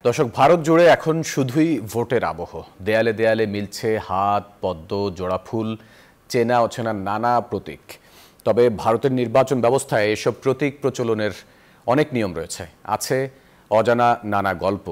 দর্শক, ভারত জুড়ে এখন শুধুই ভোটের আবহ। দেয়ালে দেয়ালে মিলছে হাত, পদ্ম, জোড়া ফুল, চেনা অচেনা নানা প্রতীক। তবে ভারতের নির্বাচন ব্যবস্থায় এসব প্রতীক প্রচলনের অনেক নিয়ম রয়েছে, আছে অজানা নানা গল্প।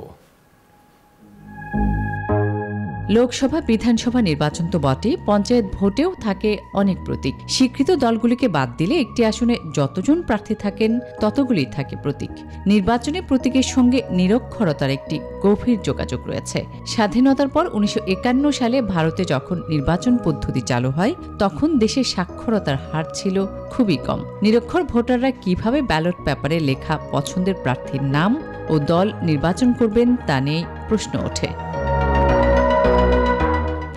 লোকসভা বিধানসভা নির্বাচন তো বটে, পঞ্চায়েত ভোটেও থাকে অনেক প্রতীক। স্বীকৃত দলগুলিকে বাদ দিলে একটি আসনে যতজন প্রার্থী থাকেন ততগুলি থাকে প্রতীক। নির্বাচনে প্রতীকের সঙ্গে নিরক্ষরতার একটি গভীর যোগাযোগ রয়েছে। স্বাধীনতার পর 1951 সালে ভারতে যখন নির্বাচন পদ্ধতি চালু হয়, তখন দেশের সাক্ষরতার হার ছিল খুবই কম। নিরক্ষর ভোটাররা কিভাবে ব্যালট পেপারে লেখা পছন্দের প্রার্থীর নাম ও দল নির্বাচন করবেন তা নিয়ে প্রশ্ন ওঠে।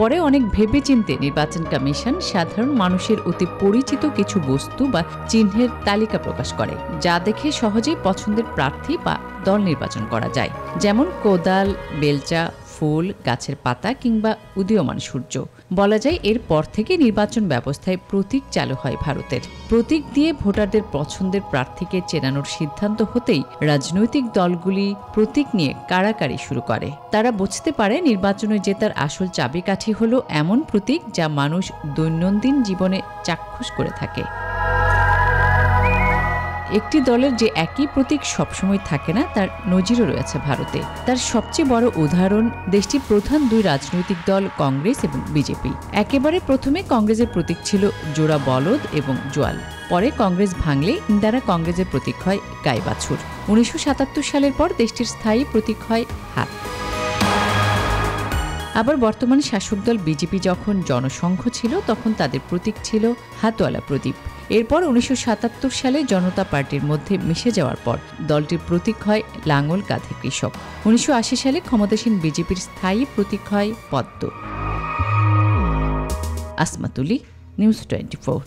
পরে অনেক ভেবেচিন্তে নির্বাচন কমিশন সাধারণ মানুষের অতি পরিচিত কিছু বস্তু বা চিহ্নের তালিকা প্রকাশ করে, যা দেখে সহজেই পছন্দের প্রার্থী বা দল নির্বাচন করা যায়। যেমন কোদাল, বেলচা, ফুল, গাছের পাতা কিংবা উদীয়মান সূর্য। বলা যায় এর পর থেকে নির্বাচন ব্যবস্থায় প্রতীক চালু হয় ভারতের। প্রতীক দিয়ে ভোটারদের পছন্দের প্রার্থীকে চেনানোর সিদ্ধান্ত হতেই রাজনৈতিক দলগুলি প্রতীক নিয়ে কাড়াকাড়ি শুরু করে। তারা বুঝতে পারে নির্বাচনে জেতার আসল চাবিকাঠি হলো এমন প্রতীক যা মানুষ দৈনন্দিন জীবনে চাক্ষুষ করে থাকে। একটি দলের যে একই প্রতীক সবসময় থাকে না, তার নজিরও রয়েছে ভারতে। তার সবচেয়ে বড় উদাহরণ দেশটির প্রধান দুই রাজনৈতিক দল কংগ্রেস এবং বিজেপি। একেবারে প্রথমে কংগ্রেসের প্রতীক ছিল জোড়া বলদ এবং জোয়াল। পরে কংগ্রেস ভাঙলে ইন্দিরা কংগ্রেসের প্রতীক হয় গাই বাছুর। 1977 সালের পর দেশটির স্থায়ী প্রতীক হয় হাত। আবার বর্তমান শাসক দল বিজেপি যখন জনসংঘ ছিল, তখন তাদের প্রতীক ছিল হাতওয়ালা প্রদীপ। এরপর 1977 সালে জনতা পার্টির মধ্যে মিশে যাওয়ার পর দলটির প্রতীক হয় লাঙল কাঁধে কৃষক। 1980 সালে ক্ষমতাসীন বিজেপির স্থায়ী প্রতীক হয় পদ্ম। আসমা তুলি, নিউজ 24।